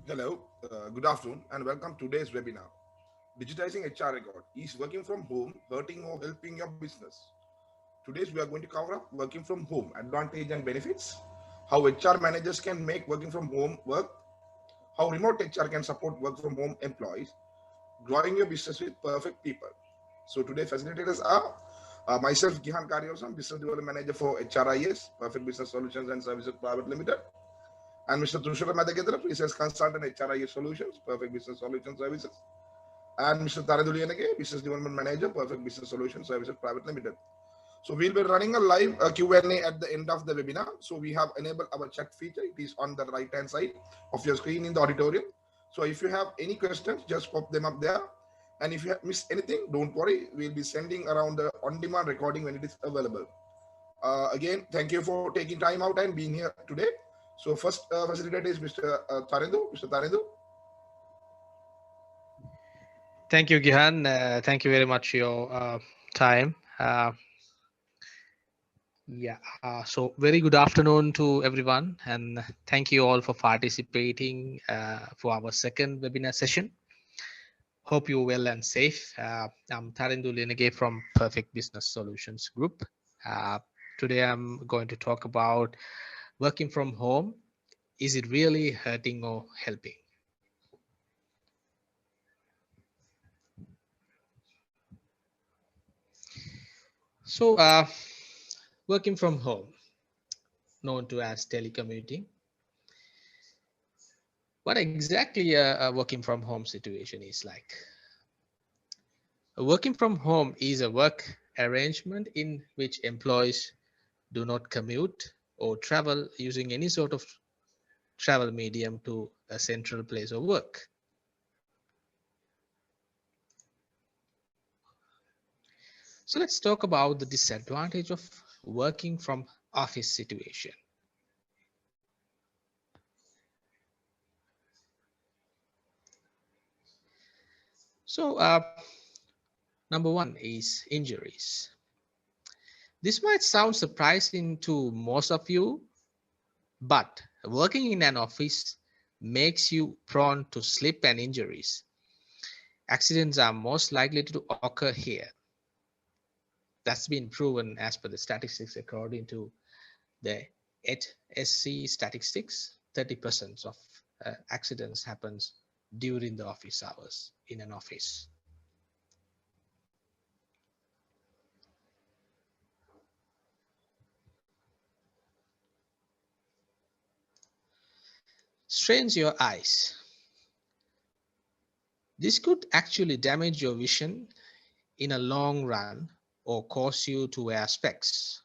Hello, good afternoon, and welcome to today's webinar. Digitizing HR record is working from home hurting or helping your business? Today's we are going to cover up working from home advantage and benefits, how HR managers can make working from home work, how remote HR can support work from home employees, growing your business with perfect people. So today's facilitators are myself, Gihan Karyosam, Business Development Manager for HRIS, Perfect Business Solutions and Services Private Limited, and Mr. Tushar Madhakendra, Business Consultant, HRIS Solutions, Perfect Business Solutions Services, and Mr. Taradulyanage, Business Development Manager, Perfect Business Solutions Services Private Limited. So we'll be running a live Q&A at the end of the webinar. So we have enabled our chat feature. It is on the right hand side of your screen in the auditorium. So if you have any questions, just pop them up there. And if you have missed anything, don't worry. We'll be sending around the on-demand recording when it is available. Again, thank you for taking time out and being here today. So first facilitator is Mr. Tarendu. Mr. Tarendu. Thank you, Gihan. Thank you very much for your time. So very good afternoon to everyone, and thank you all for participating for our second webinar session. Hope you're well and safe. I'm Tarindu Linege from Perfect Business Solutions Group. Uh, Today I'm going to talk about working from home. Is it really hurting or helping? So, working from home, known to as telecommuting. What exactly a working from home situation is like? A working from home is a work arrangement in which employees do not commute or travel using any sort of travel medium to a central place of work. So let's talk about the disadvantage of working from office situation. So number one is injuries. This might sound surprising to most of you, but working in an office makes you prone to slip and injuries. Accidents are most likely to occur here. That's been proven as per the statistics according to the HSC statistics. 30% of accidents happens during the office hours in an office. Strains your eyes. This could actually damage your vision in a long run or cause you to wear specs.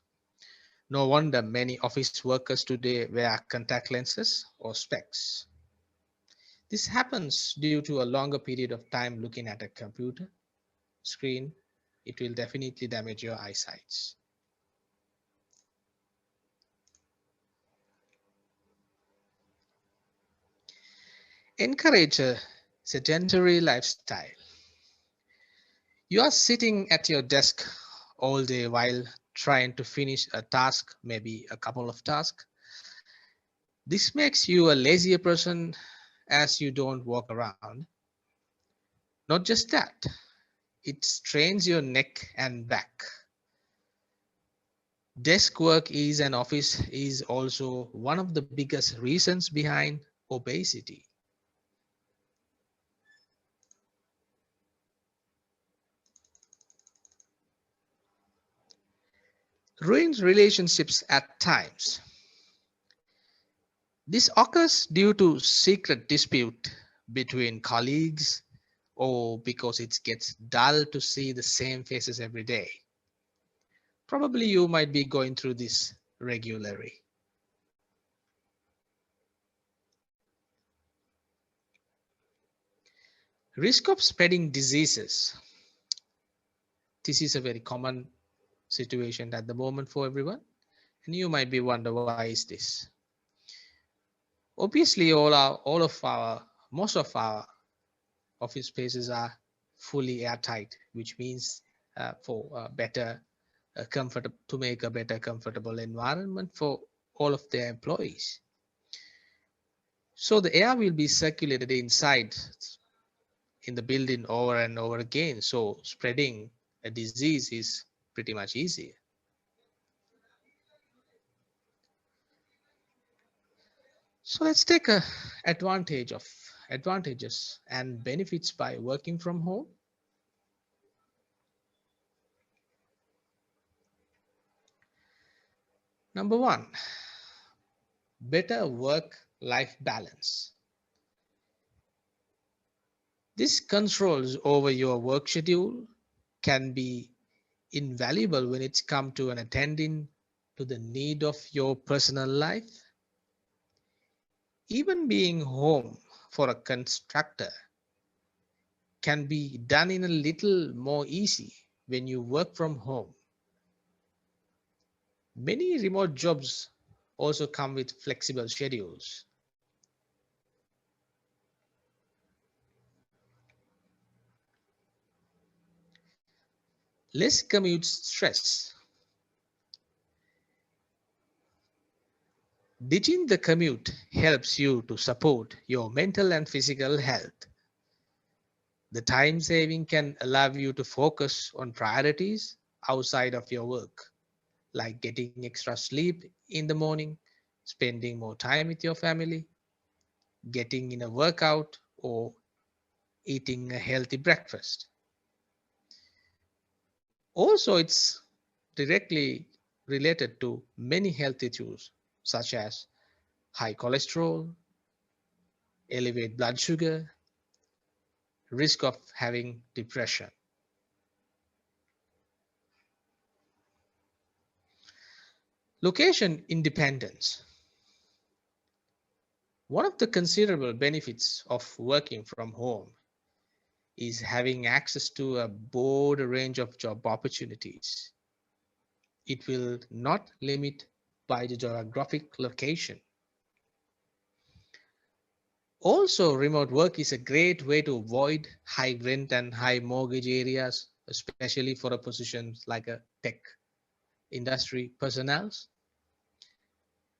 No wonder many office workers today wear contact lenses or specs. This happens due to a longer period of time looking at a computer screen. It will definitely damage your eyesight. Encourage a sedentary lifestyle. You are sitting at your desk all day while trying to finish a task, maybe a couple of tasks. This makes you a lazier person as you don't walk around. Not just that, it strains your neck and back. Desk work is an office is also one of the biggest reasons behind obesity. Ruins relationships at times. This occurs due to secret dispute between colleagues or because it gets dull to see the same faces every day. Probably you might be going through this regularly. Risk of spreading diseases. This is a very common situation at the moment for everyone, and you might be wonder why is this. Obviously most of our office spaces are fully airtight, which means for better comfort to make a better comfortable environment for all of their employees. So the air will be circulated inside in the building over and over again. So spreading a disease is pretty much easy. So let's take a advantages and benefits by working from home. Number one, better work-life balance. This controls over your work schedule can be invaluable when it's come to an attending to the need of your personal life. Even being home for a constructor can be done in a little more easy when you work from home. Many remote jobs also come with flexible schedules. Less commute stress. Ditching the commute helps you to support your mental and physical health. The time saving can allow you to focus on priorities outside of your work, like getting extra sleep in the morning, spending more time with your family, getting in a workout, or eating a healthy breakfast. Also, it's directly related to many health issues such as high cholesterol, elevated blood sugar, risk of having depression. Location independence. One of the considerable benefits of working from home is having access to a broad range of job opportunities. It will not limit by the geographic location. Also, remote work is a great way to avoid high rent and high mortgage areas, especially for a position like a tech industry personnel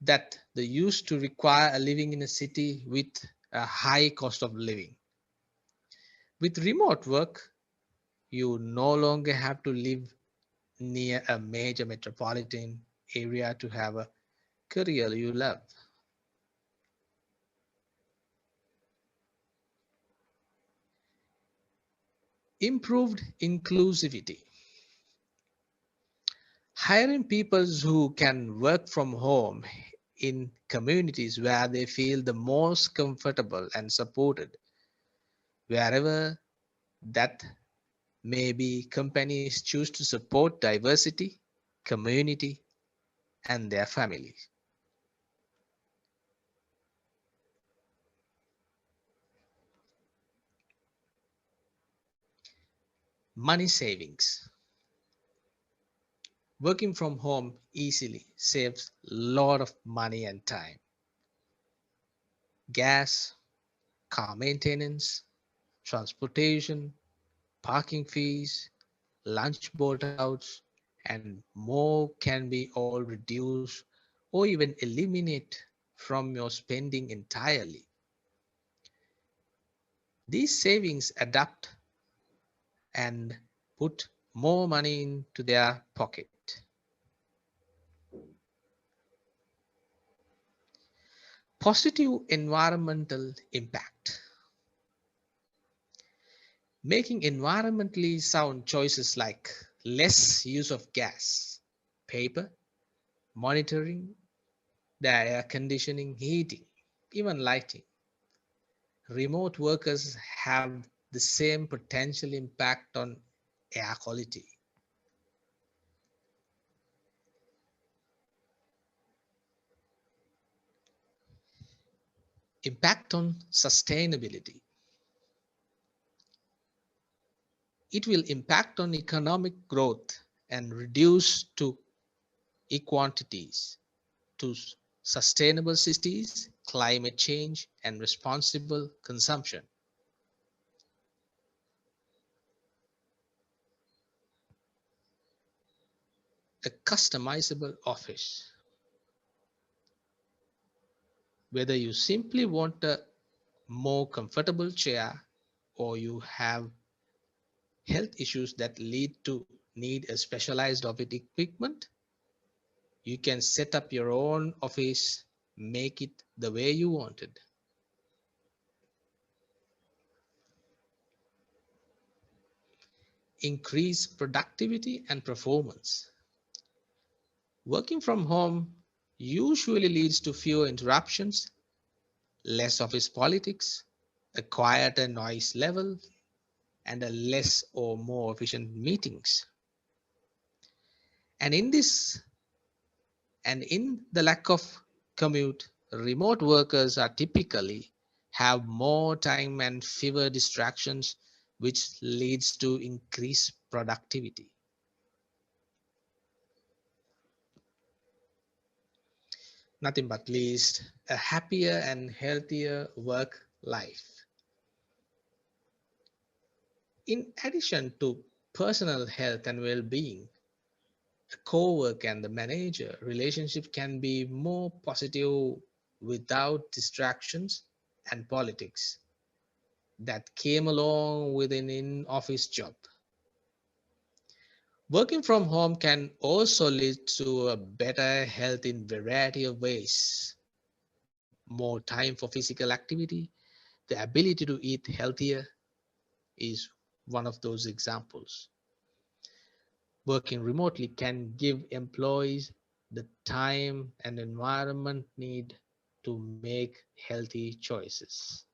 that they used to require a living in a city with a high cost of living. With remote work, you no longer have to live near a major metropolitan area to have a career you love. Improved inclusivity. Hiring people who can work from home in communities where they feel the most comfortable and supported, wherever that may be, companies choose to support diversity, community, and their families. Money savings. Working from home easily saves a lot of money and time. Gas, car maintenance, transportation, parking fees, lunch board outs, and more can be all reduced or even eliminate from your spending entirely. These savings adapt and put more money into their pocket. Positive environmental impact. Making environmentally sound choices like less use of gas, paper, monitoring the air conditioning, heating, even lighting. Remote workers have the same potential impact on air quality. Impact on sustainability. It will impact on economic growth and reduce to equantities to sustainable cities, climate change, and responsible consumption. A customizable office. Whether you simply want a more comfortable chair or you have health issues that lead to need a specialized office equipment, you can set up your own office, make it the way you wanted. Increase productivity and performance. Working from home usually leads to fewer interruptions, less office politics, a quieter noise level, and a less or more efficient meetings. And in the lack of commute, remote workers are typically have more time and fewer distractions, which leads to increased productivity. Nothing but least a happier and healthier work life. In addition to personal health and well-being, the co-work and the manager relationship can be more positive without distractions and politics that came along with an in-office job. Working from home can also lead to a better health in variety of ways. More time for physical activity, the ability to eat healthier is one of those examples. Working remotely can give employees the time and environment need to make healthy choices.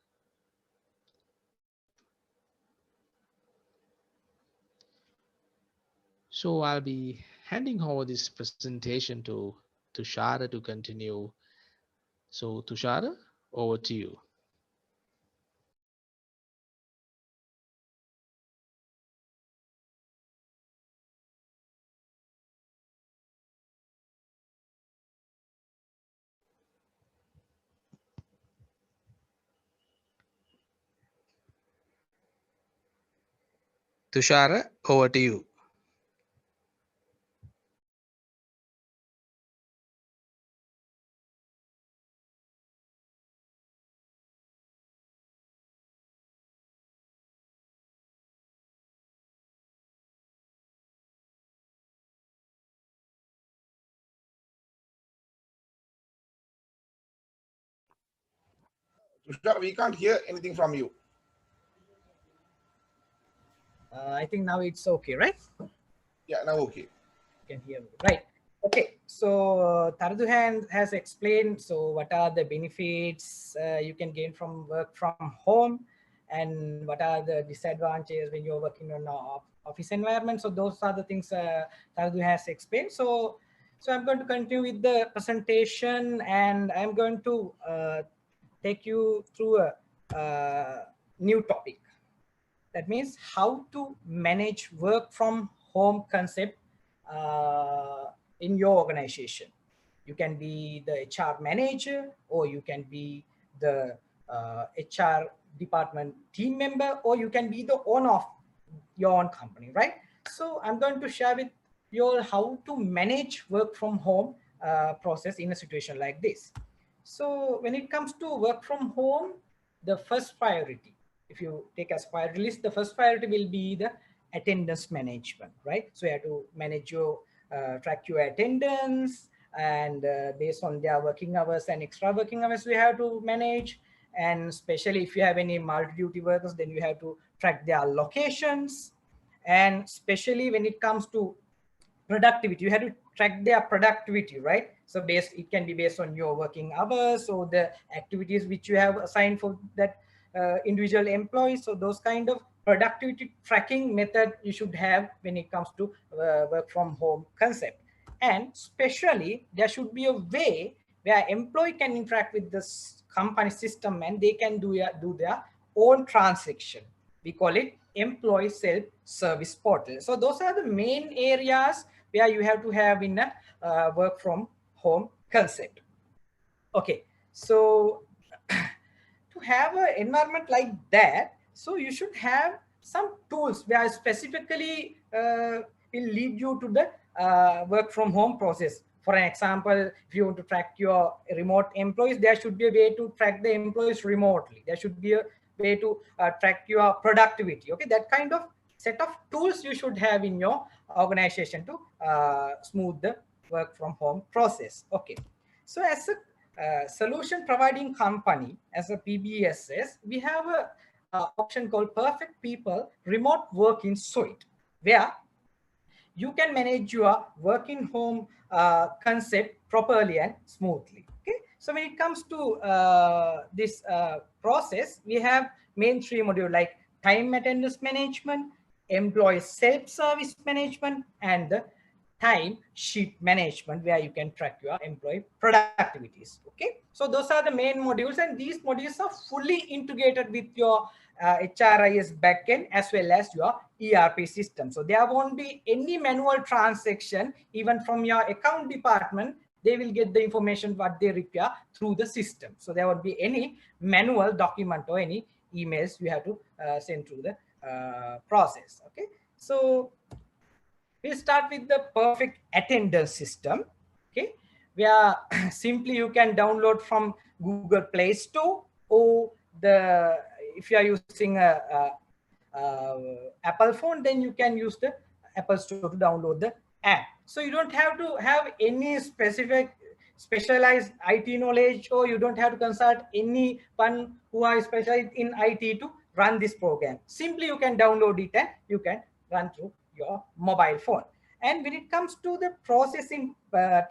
So I'll be handing over this presentation to Tushara to continue. So Tushara, over to you. Tushara, over to you. Tushar, we can't hear anything from you. I think now it's okay, right? Yeah, now okay. You can hear me, right? Okay. So Tarduhan has explained. So what are the benefits you can gain from work from home, and what are the disadvantages when you're working on an office environment? So those are the things Tardu has explained. So I'm going to continue with the presentation, and I'm going to take you through a new topic. That means how to manage work from home concept in your organization. You can be the HR manager, or you can be the HR department team member, or you can be the owner of your own company, right? So I'm going to share with you all how to manage work from home process in a situation like this. So when it comes to work from home, the first priority, if you take as priority list, the first priority will be the attendance management, right? So you have to manage your track your attendance, and based on their working hours and extra working hours we have to manage. And especially if you have any multi-duty workers, then you have to track their locations. And especially when it comes to productivity, you have to track their productivity, right? So based, it can be based on your working hours or the activities which you have assigned for that individual employee. So those kind of productivity tracking method you should have when it comes to work from home concept. And especially there should be a way where employee can interact with this company system, and they can do their own transaction. We call it employee self-service portal. So those are the main areas where you have to have in a work from home concept. Okay, so to have an environment like that, so you should have some tools where specifically will lead you to the work from home process. For an example, if you want to track your remote employees, there should be a way to track the employees remotely. There should be a way to track your productivity. Okay, that kind of set of tools you should have in your organization to smooth the work from home process. Okay, so as a solution providing company, as a PBSS, we have a option called Perfect People Remote Working Suite, where you can manage your working home concept properly and smoothly. Okay, so when it comes to this process, we have main three modules like time attendance management, employee self-service management, and the time sheet management, where you can track your employee productivities. Okay, so those are the main modules, and these modules are fully integrated with your HRIS backend as well as your ERP system. So there won't be any manual transaction. Even from your account department, they will get the information what they require through the system. So there won't be any manual document or any emails you have to send through the process. Okay, so we'll start with the perfect attendance system. Okay, where simply you can download from Google Play Store, or the if you are using Apple phone, then you can use the Apple Store to download the app. So you don't have to have any specialized IT knowledge, or you don't have to consult anyone who are specialized in IT to run this program. Simply you can download it and you can run through your mobile phone. And when it comes to the processing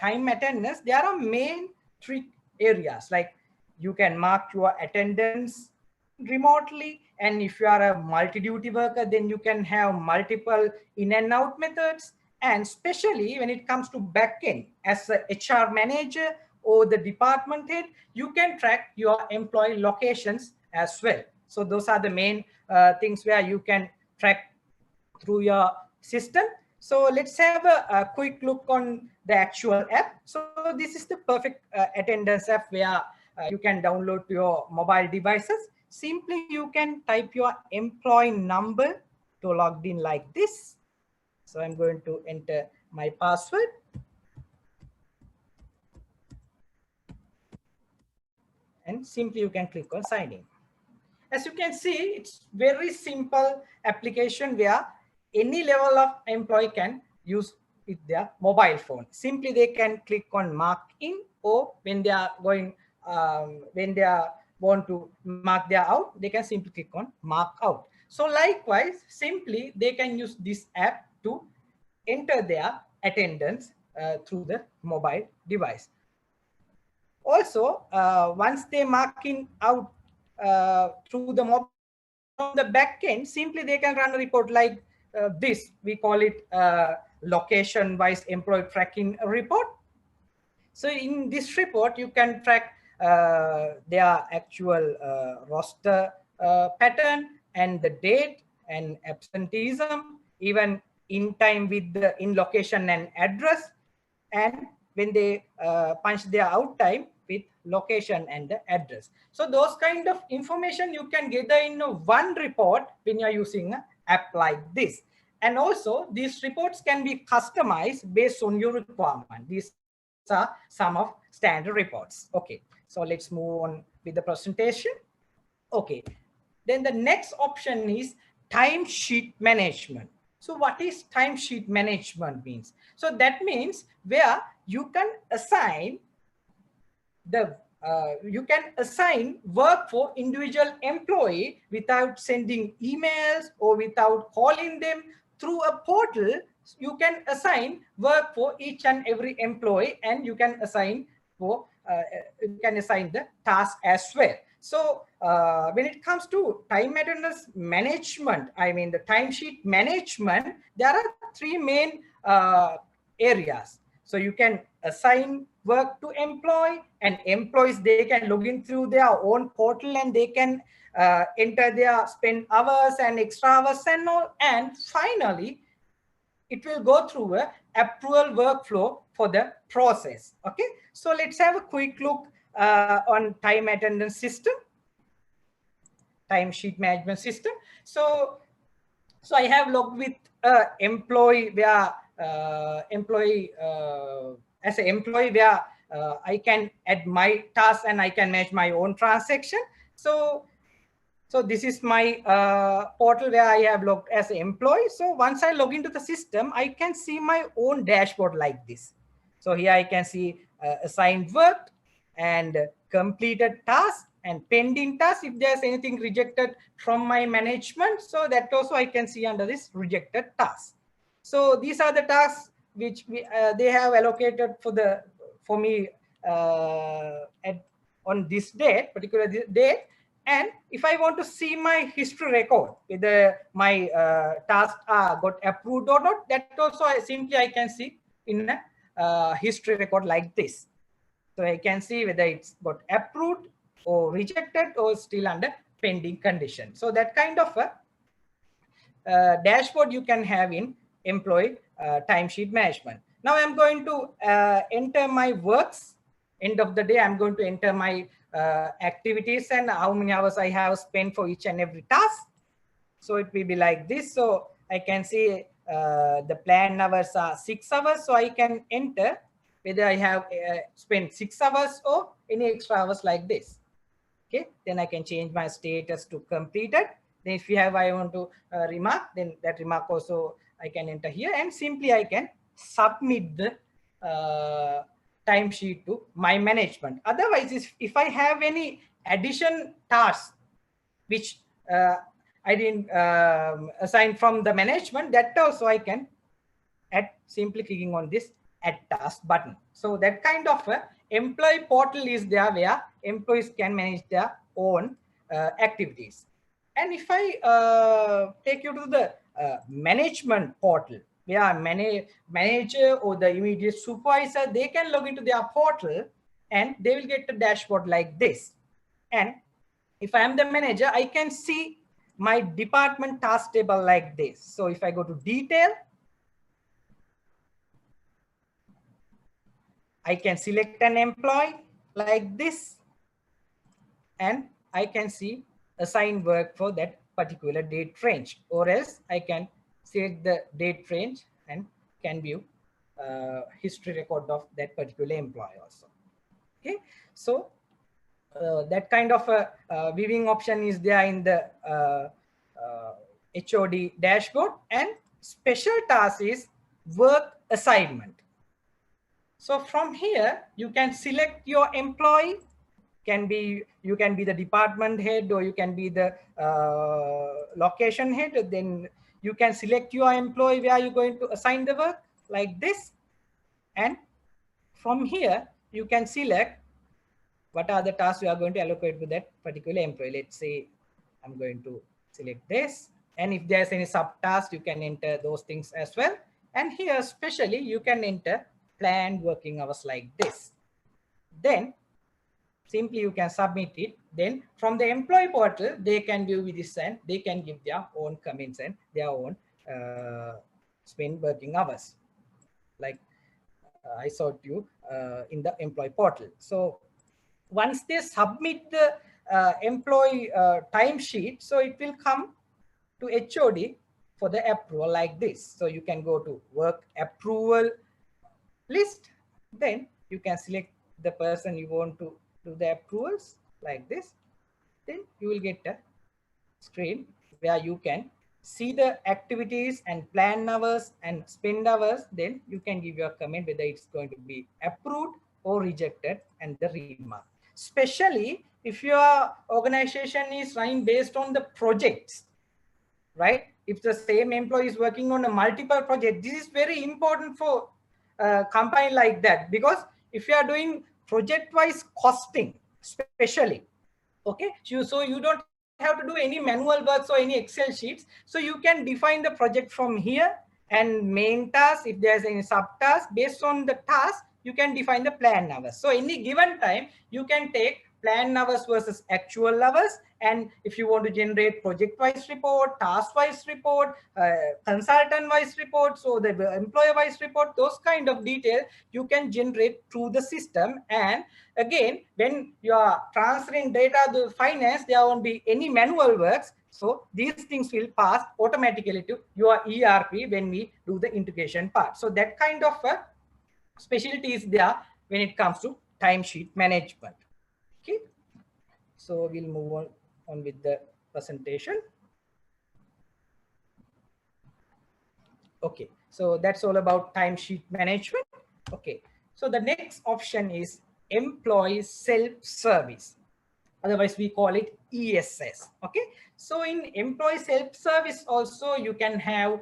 time attendance, there are main three areas, like you can mark your attendance remotely, and if you are a multi-duty worker, then you can have multiple in and out methods. And especially when it comes to backend, as a HR manager or the department head, you can track your employee locations as well. So those are the main things where you can track through your system. So let's have a quick look on the actual app. So this is the perfect attendance app, where you can download to your mobile devices. Simply you can type your employee number to log in like this. So I'm going to enter my password. And simply you can click on sign in. As you can see, it's very simple application where any level of employee can use with their mobile phone. Simply they can click on mark in, or when they are going, when they are want to mark their out, they can simply click on mark out. So likewise, simply they can use this app to enter their attendance through the mobile device. Also, once they marking out through the mobile device, from the back end, simply they can run a report like this. We call it location-wise employee tracking report. So in this report, you can track their actual roster pattern and the date and absenteeism, even in time with the in location and address, and when they punch their out time with location and the address. So those kind of information you can gather in one report when you're using an app like this. And also these reports can be customized based on your requirement. These are some of standard reports. Okay, so let's move on with the presentation. Okay, then the next option is timesheet management. So what is timesheet management means? So that means where you can assign work for individual employee without sending emails or without calling them. Through a portal, you can assign work for each and every employee, and you can assign the task as well. So when it comes to time attendance management, I mean the timesheet management, there are three main areas. So you can assign work to employee, and employees, they can log in through their own portal, and they can enter their spend hours and extra hours and all. And finally, it will go through a approval workflow for the process. Okay, so let's have a quick look on time attendance system, timesheet management system. So I have logged with employee, where employee as an employee where I can add my task and I can manage my own transaction. So this is my portal where I have logged as an employee. So once I log into the system, I can see my own dashboard like this. So here I can see assigned work and completed task and pending task. If there's anything rejected from my management, so that also I can see under this rejected task. So these are the tasks which they have allocated for me on this date, particular date. And if I want to see my history record, whether my tasks got approved or not, that also I can see in a history record like this. So I can see whether it's got approved or rejected or still under pending condition. So that kind of a dashboard you can have in employee timesheet management. Now I'm going to enter my works. End of the day, I'm going to enter my activities and how many hours I have spent for each and every task. So it will be like this. So I can see the planned hours are 6 hours. So I can enter whether I have spent 6 hours or any extra hours like this. Okay, then I can change my status to completed. Then if you have, I want to remark, then that remark also I can enter here, and simply I can submit the timesheet to my management. Otherwise, if I have any addition tasks which I didn't assign from the management, that also I can add simply clicking on this add task button. So that kind of employee portal is there where employees can manage their own activities. And if I take you to the management portal, where manager or the immediate supervisor, they can log into their portal and they will get a dashboard like this. And if I am the manager, I can see my department task table like this. So if I go to detail, I can select an employee like this, and I can see assign work for that particular date range, or else I can select the date range and can view history record of that particular employee also. Okay, so that kind of a viewing option is there in the HOD dashboard. And special task is work assignment. So from here, you can select your employee. You can be the department head, or you can be the location head. Then you can select your employee where you're going to assign the work like this. And from here, you can select what are the tasks you are going to allocate to that particular employee. Let's say I'm going to select this. And if there's any subtask, you can enter those things as well. And here, especially, you can enter planned working hours like this. Then simply you can submit it. Then from the employee portal, they can view this and they can give their own comments and their own spend working hours, like I showed you in the employee portal. So once they submit the employee timesheet, so it will come to HOD for the approval like this. So you can go to work approval list. Then you can select the person you want to do the approvals like this. Then you will get a screen where you can see the activities and plan hours and spend hours. Then you can give your comment whether it's going to be approved or rejected and the remark. Especially if your organization is running based on the projects, right? If the same employee is working on a multiple project, this is very important for a company like that, because if you are doing project-wise costing, especially, okay, so you don't have to do any manual works or any Excel sheets. So you can define the project from here, and main task, if there's any subtask, based on the task, you can define the plan hours. So any given time, you can take plan hours versus actual hours. And if you want to generate project-wise report, task-wise report, consultant-wise report, so the employer-wise report, those kind of details you can generate through the system. And again, when you are transferring data to finance, there won't be any manual works. So these things will pass automatically to your ERP when we do the integration part. So that kind of specialty is there when it comes to timesheet management. Okay, so we'll move on with the presentation. Okay, so that's all about timesheet management. Okay, so the next option is employee self-service. Otherwise, we call it ESS. Okay, so in employee self-service also you can have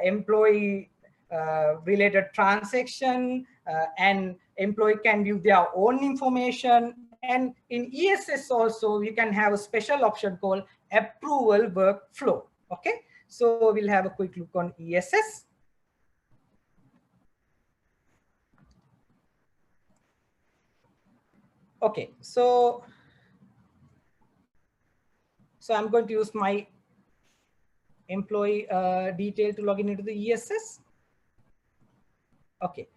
employee related transaction, and employee can view their own information. And in ESS also you can have a special option called approval workflow. Okay, so we'll have a quick look on ESS. Okay, so I'm going to use my employee detail to log in into the ESS. Okay,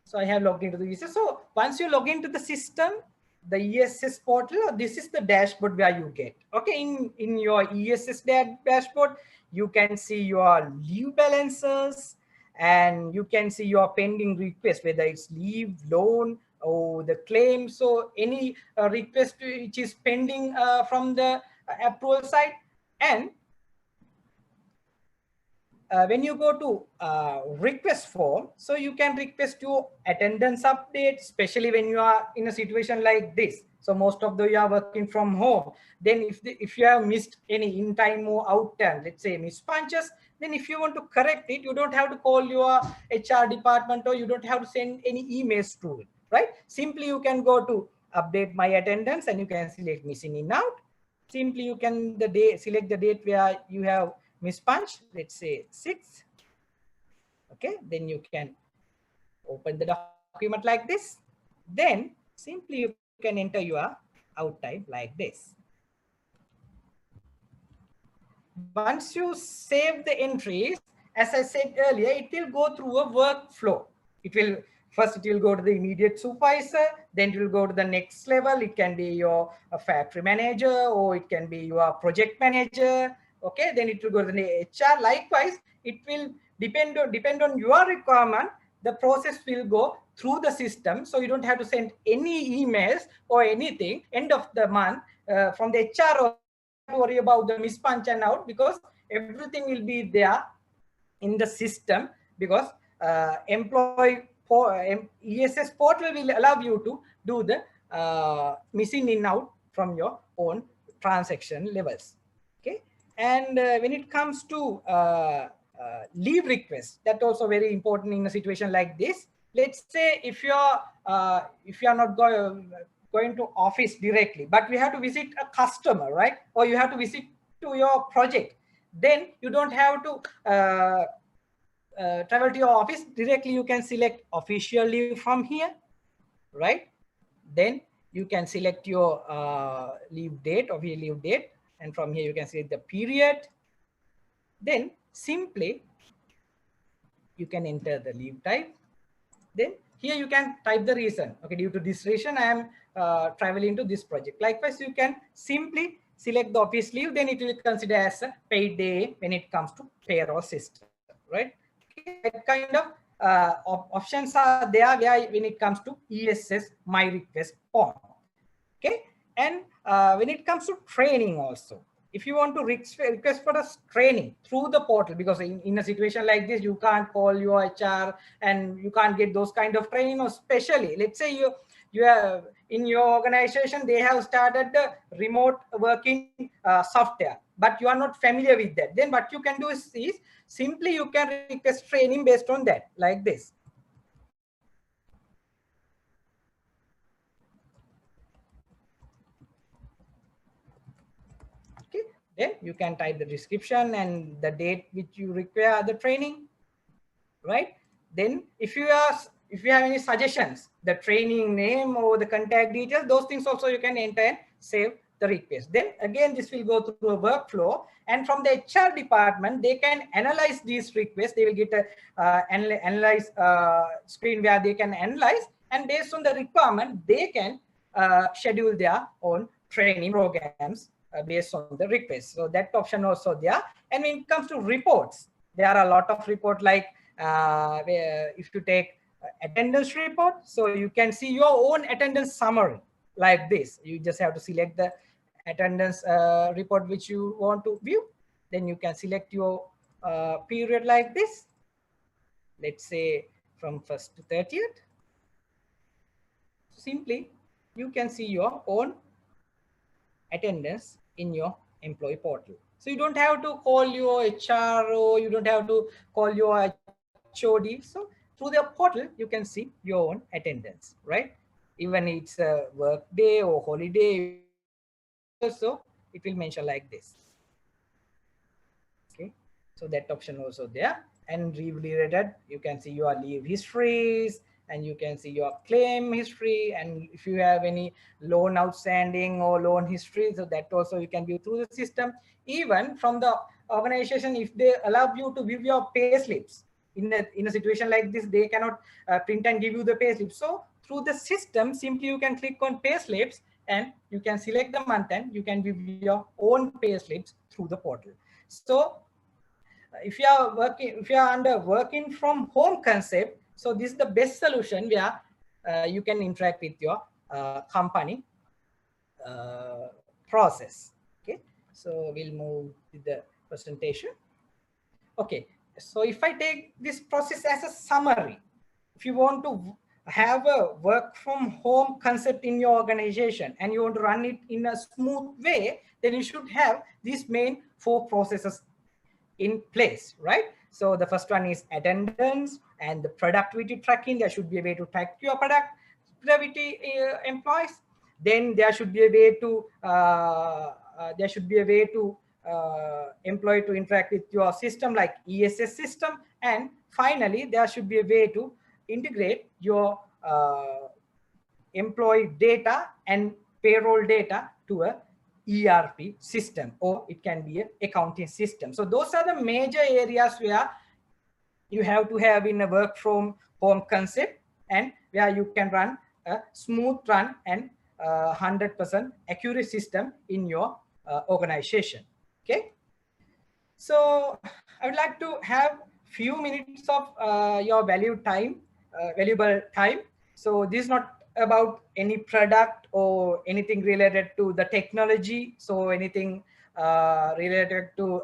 so I have logged into the ESS. So once you log into the system, the ESS portal, this is the dashboard where you get. Okay, in your ESS dashboard, you can see your leave balances, and you can see your pending request, whether it's leave, loan, or the claim. So any request which is pending from the approval side. And when you go to request form, so you can request your attendance update, especially when you are in a situation like this. So most of the you are working from home. Then if you have missed any in time or out time, let's say missed punches, then if you want to correct it, you don't have to call your HR department, or you don't have to send any emails to it, right? Simply you can go to update my attendance, and you can select missing in out. Simply you can select the date where you have mispunch, let's say 6. Okay, then you can open the document like this. Then simply you can enter your out time like this. Once you save the entries, as I said earlier, it will go through a workflow. It will go to the immediate supervisor, then it will go to the next level. It can be your factory manager, or it can be your project manager. Okay, then it will go to the HR. Likewise, it will depend on your requirement. The process will go through the system, so you don't have to send any emails or anything. End of the month, from the HR also, you don't have to worry about the mispunch and out, because everything will be there in the system. Because ESS portal will allow you to do the missing in out from your own transaction levels. Okay, and when it comes to leave request, that also very important in a situation like this. Let's say if you're not going to office directly, but we have to visit a customer, right? Or you have to visit to your project, then you don't have to travel to your office directly. You can select official leave from here, right? Then you can select your leave date, or your leave date, and from here you can select the period. Then simply you can enter the leave type. Then here you can type the reason. Okay, due to this reason I am traveling to this project. Likewise, you can simply select the office leave, then it will consider as a paid day when it comes to payroll system, right? Okay, that kind of options are there where when it comes to ESS my request form. Okay, and when it comes to training also, if you want to request for a training through the portal, because in a situation like this you can't call your HR and you can't get those kind of training. Or especially, let's say you have in your organization, they have started the remote working software, but you are not familiar with that. Then what you can do is simply you can request training based on that, like this. Okay, then you can type the description and the date which you require the training, right? Then if you have any suggestions, the training name or the contact details, those things also you can enter and save the request. Then again, this will go through a workflow, and from the HR department, they can analyze these requests. They will get a analyze screen where they can analyze, and based on the requirement, they can schedule their own training programs based on the request. So that option also there. And when it comes to reports, there are a lot of reports, like where if you take attendance report. So you can see your own attendance summary like this. You just have to select the attendance report which you want to view. Then you can select your period like this. Let's say from 1st to 30th. Simply, you can see your own attendance in your employee portal. So you don't have to call your HRO, you don't have to call your HOD. So through the portal, you can see your own attendance, right? Even it's a work day or holiday, if you want to view also, it will mention like this. Okay, so that option also there. And leave related, you can see your leave histories, and you can see your claim history, and if you have any loan outstanding or loan history, so that also you can view through the system. Even from the organization, if they allow you to view your pay slips, in a situation like this, they cannot print and give you the pay slips. So through the system, simply you can click on pay slips, and you can select the month, and you can view your own pay slips through the portal. So if you are under working from home concept, so this is the best solution where you can interact with your company process. Okay, so we'll move to the presentation. Okay, so if I take this process as a summary, if you want to have a work from home concept in your organization and you want to run it in a smooth way, then you should have these main 4 processes in place, right? So the first one is attendance and the productivity tracking. There should be a way to track your productivity employees. Then there should be a way to employee to interact with your system like ESS system. And finally, there should be a way to integrate your employee data and payroll data to a ERP system, or it can be an accounting system. So those are the major areas where you have to have in a work from home concept, and where you can run a smooth run and 100% accurate system in your organization. Okay. So I would like to have few minutes of your valuable time. So this is not about any product or anything related to the technology, so anything related to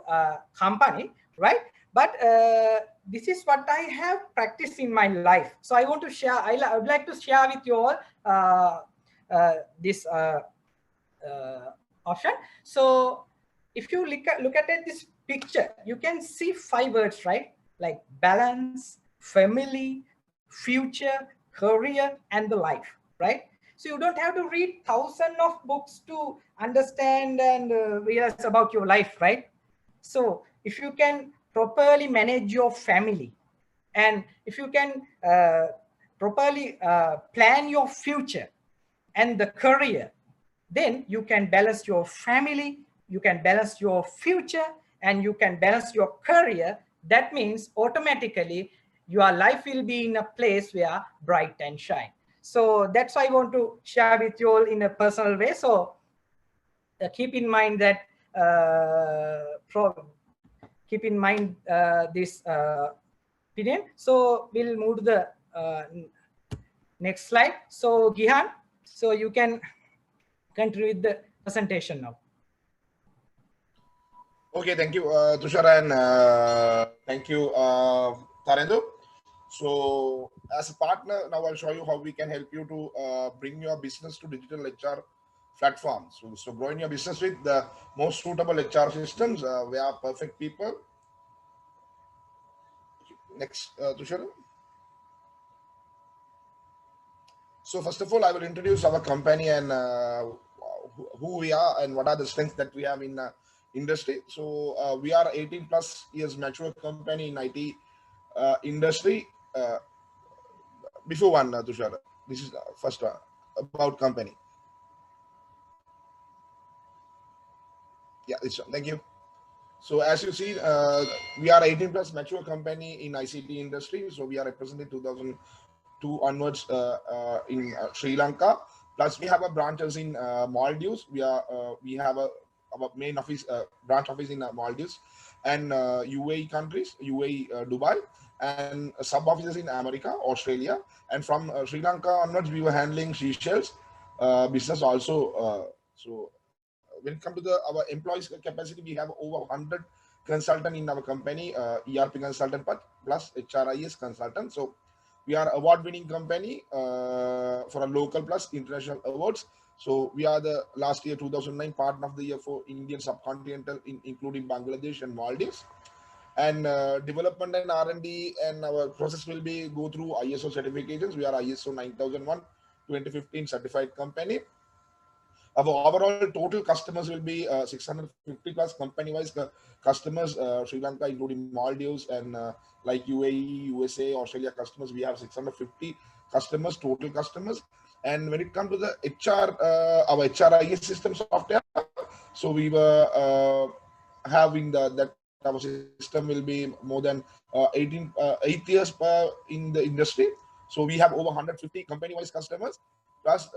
company, right? But this is what I have practiced in my life. So I want to share, I would like to share with you all this option. So if you look at this picture, you can see 5 words, right? Like balance, family, future, career, and the life, right? So you don't have to read thousands of books to understand and realize about your life, right? So if you can properly manage your family, and if you can properly plan your future and the career, then you can balance your family, you can balance your future, and you can balance your career. That means automatically your life will be in a place where bright and shine. So that's why I want to share with you all in a personal way. So keep in mind that keep in mind this opinion. So we'll move to the next slide. So Gihan, so you can continue with the presentation now. Okay, thank you, Tushar, and thank you, Tarendu. So, as a partner, now I'll show you how we can help you to bring your business to digital HR platforms. So growing your business with the most suitable HR systems. We are perfect people. Next, Tushar. So first of all, I will introduce our company and who we are and what are the strengths that we have in industry. So we are 18 plus years mature company in IT industry. Before one, Tushar, this is first about company. Yeah, thank you. So as you see, we are 18 plus mature company in ICT industry. So we are represented 2002 onwards in Sri Lanka. Plus we have a branches in Maldives. We have our main office, branch office in Maldives and UAE countries, UAE, Dubai, and sub offices in America, Australia, and from Sri Lanka onwards, we were handling Seychelles business also. When it comes to our employees capacity, we have over 100 consultant in our company, ERP consultant plus HRIS consultant. So we are award-winning company for a local plus international awards. So we are the last year 2009 partner of the year for Indian subcontinental, including Bangladesh and Maldives. And development and R&D and our process will be go through ISO certifications. We are ISO 9001 2015 certified company. Our overall total customers will be 650 plus company-wise customers, Sri Lanka, including Maldives, and like UAE, USA, Australia customers. We have 650 customers, total customers. And when it comes to the HR, our HRIS system software, so we were having that our system will be more than 8 years in the industry. So we have over 150 company-wise customers. Plus,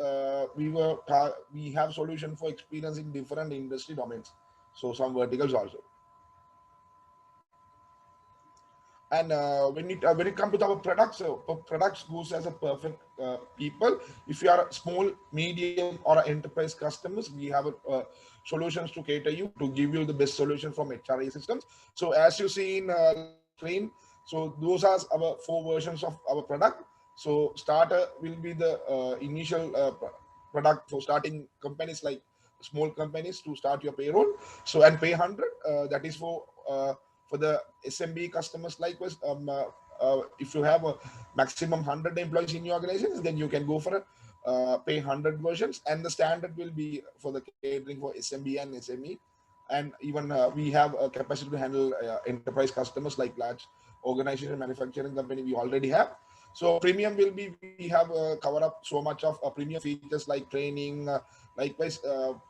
we have solution for experience in different industry domains. So some verticals also. And when it comes to our products, products goes as a perfect people. If you are a small, medium, or enterprise customers, we have solutions to cater you to give you the best solution from HRA systems. So as you see in screen, so those are our 4 versions of our product. So starter will be the initial product for starting companies like small companies to start your payroll. So and pay 100 that is for the SMB customers. Likewise, if you have a maximum 100 employees in your organization, then you can go for a pay 100 versions, and the standard will be for the catering for SMB and SME. And even we have a capacity to handle enterprise customers like large organization, manufacturing company we already have. So premium will be, we have cover up so much of premium features like training, likewise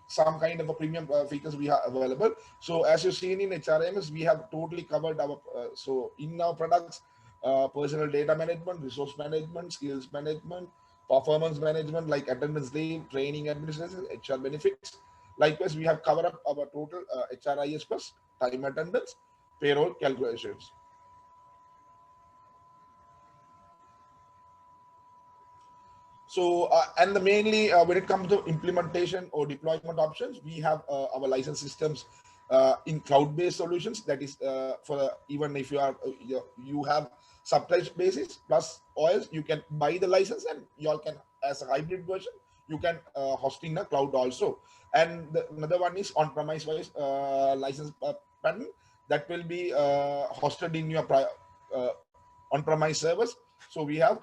some kind of a premium features we have available. So as you've seen in HRMS, we have totally covered our so in our products, personal data management, resource management, skills management, performance management like attendance leave, training administration, HR benefits. Likewise, we have covered up our total HRIS plus time attendance, payroll calculations. So, and the mainly when it comes to implementation or deployment options, we have our license systems in cloud-based solutions. That is for even if you are you have subscription basis plus OS, you can buy the license, and you all can, as a hybrid version, you can host in a cloud also. And another one is on-premise wise license pattern that will be hosted in your on-premise servers. So we have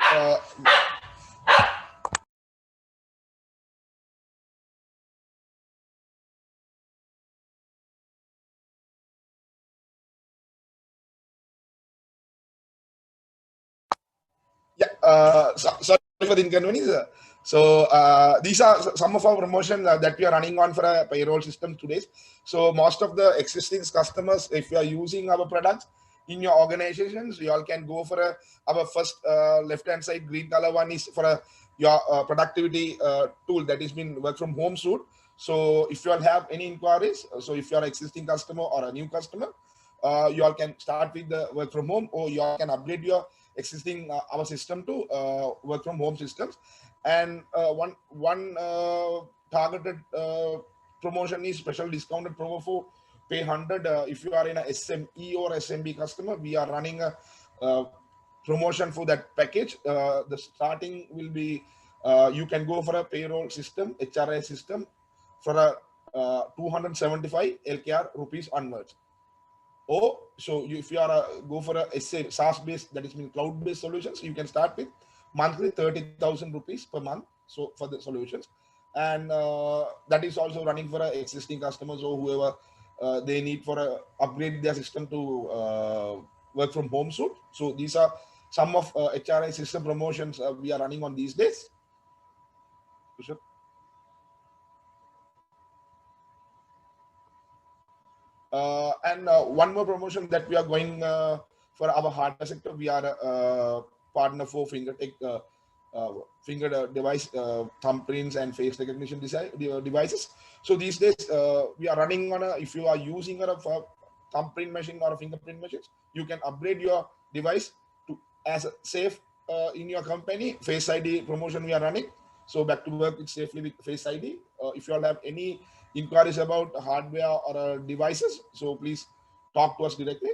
yeah, sorry for the inconvenience. So these are some of our promotion that we are running on for a payroll system today. So most of the existing customers, if you are using our products in your organizations, you all can go for our first left-hand side green color one is for your productivity tool that is been work from home suite. So if you all have any inquiries, so if you are an existing customer or a new customer, you all can start with the work from home, or you all can upgrade your existing our system to work from home systems. And one targeted promotion is special discounted promo for pay 100 if you are in a SME or SMB customer. We are running a promotion for that package. The starting will be you can go for a payroll system, HRA system, for a 275 LKR rupees onwards. Or so if you are go for a SaaS based, that is mean cloud based solutions, you can start with monthly 30,000 rupees per month. So for the solutions, and that is also running for existing customers or whoever they need for upgrade their system to work from home suite. So these are some of HRI system promotions we are running on these days. And one more promotion that we are going for our hardware sector, we are a partner for finger device thumbprints and face recognition devices. So these days we are running on if you are using a thumbprint machine or a fingerprint machine, you can upgrade your device as a safe in your company. Face ID promotion we are running. So back to work with safely with Face ID. If you all have any inquiries about hardware or devices, so please talk to us directly.